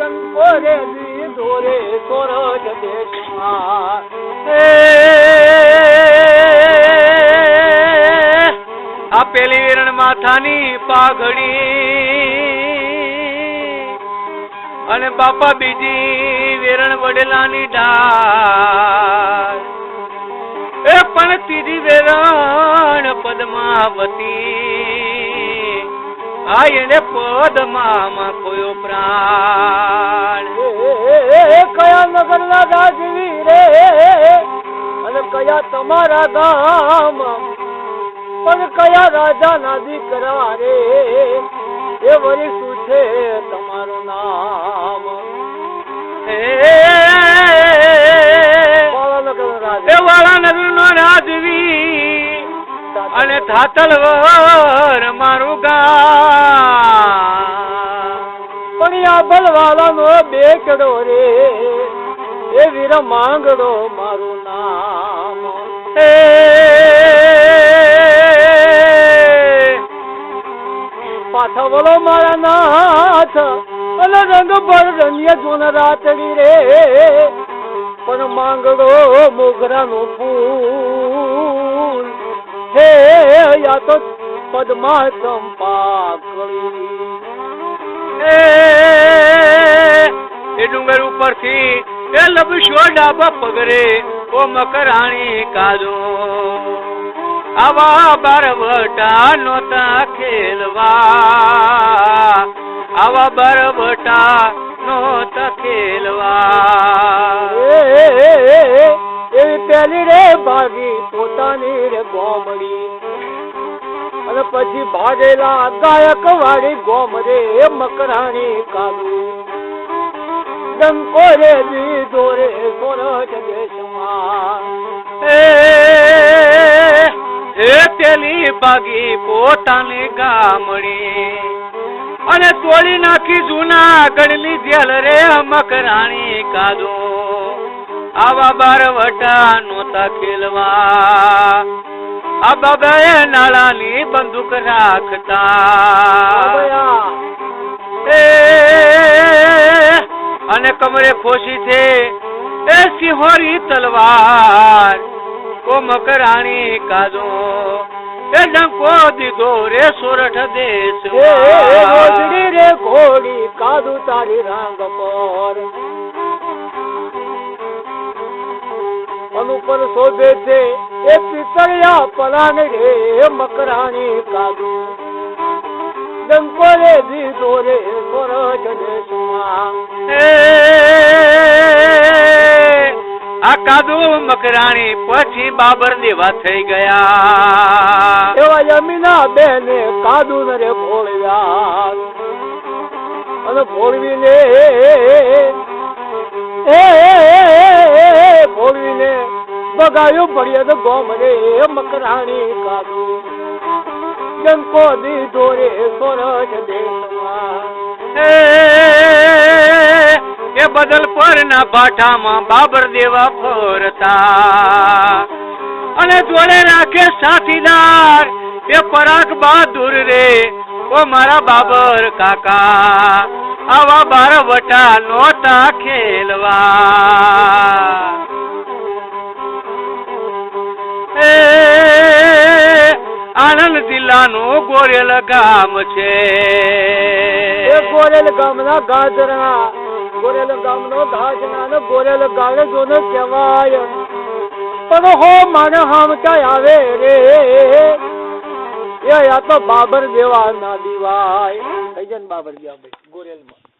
ગંગોરે ધોરે સોરઠ દેશમાં આ પેલી રણ માથાની પાઘડી અને બાપા બીજી વેરણ વડેલાની ડાળ એ પણ ત્રીજી વેરણ પદ્માવતી આ એને પદ્મામાં કોયો પ્રાણ કયા નગર ના રાજવી રે અને કયા તમારા ગામ પણ કયા રાજા ના દીકરા રે એ વળી શું છે તમારું નામ વાળાનગર નો રાજવી અને ધાતલવર મારું ગામ પણ આ બલવાળા નો બેકડો રે એ વીર માંગડો મારું નામ પાછા વળો મારા નાથ અને રંગ પર રંગ્ય જોન રાતડી રે પણ માંગડો મોગરા નું ફૂલ હે યા તો પદ્મા ચંપા એ ડુંગર ઉપરથી એ લબશો ડાબા પગરે ઓ મકરાણી કાદો આવા બારવટા નોતા ખેલવા આવા બારવટા નોતા ખેલવા એવી પેલી રે ભાગી પોતાની રે ગોમડી અને પછી ભાગેલા ગાયક વાળી ગોમ રે મકરાણી કાદુ ડંકો રે દીધો રે સોરઠ દેશમાં એ પેલી ભાગી પોતાની ગામડી અને તોડી નાખી જૂના ગઢની જેલ રે મકરાણી કાદો આવા બારવટા નોતા ખેલવા આ બાબાએ નાળાની બંદૂક રાખતા અને કમરે ખોશી છે એ સિંહોરી તલવાર ઓ મકરાણી કાદો એ ડંકો દીધો રે સોરઠ દેશ રોજડી રે ઘોડી કાદુ તારી રાંગ પર અનુપર શોધે છે એ પિતળિયા પલાન રે મકરાણી કાદુ ડંકો રે દીધો રે સોરઠ દેશમાં આ કાદુ મકરાણી પછી બાબર દેવા થઈ ગયા એવા યમીના બેને કાદુ ને રે ભોળવ્યા અને ભોળવીને ભોળવીને બગાયું ભળ્યા તો ગોમ રે મકરાણી કાદુ ડંકો દીધો રે સોરઠ દેશમાં એ બદલ પર ના પાઠામાં બાબર દેવા ફરતા અને જોડે રાખે સાથીદાર એ પરાગ બહાદુર રે ઓ મારા બાબર કાકા આવા બારવટા નોતા ખેલવા આણંદ જિલ્લાનું ગોરેલ ગામ છે એ ગોરેલ ગામના ગાજરા ગોરેલ ગામનો ગાજના ને ગોરેલ ગાળે જોને કહેવાય પણ હો માને હામતા આવે રે એ આ તો બાબર દેવા ના દીવાય થઈ જાય બાબર દેવા ગોરેલ માં